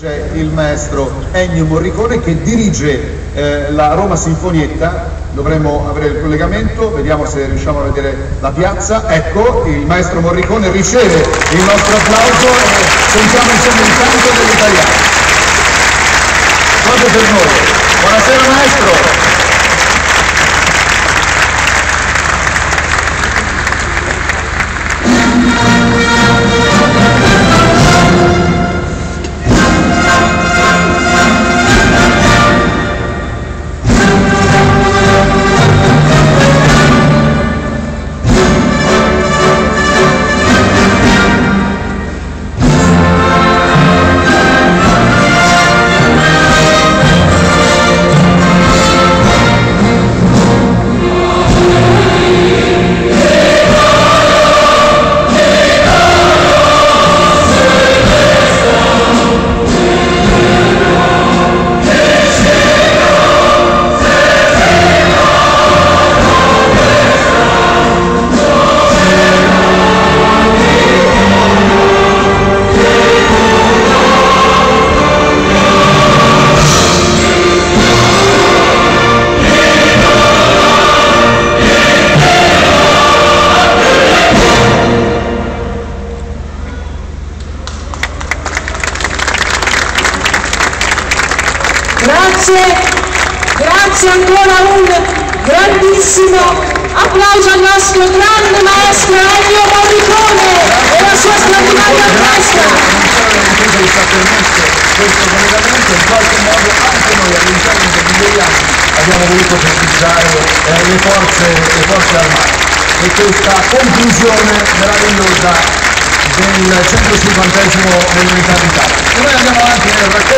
C'è il maestro Ennio Morricone che dirige la Roma Sinfonietta. Dovremmo avere il collegamento, vediamo se riusciamo a vedere la piazza. Ecco, il maestro Morricone riceve il nostro applauso e sentiamo insieme il canto dell'italiano. Proprio per noi. Buonasera maestro. Grazie ancora, un grandissimo applauso al nostro grande maestro Ennio Morricone e la sua straordinaria orchestra. Questo collegamento in qualche modo anche noi all'interno degli anni abbiamo voluto festeggiare le forze armate e questa conclusione meravigliosa del 150° dell'unità d'Italia. E noi andiamo avanti nel racconto.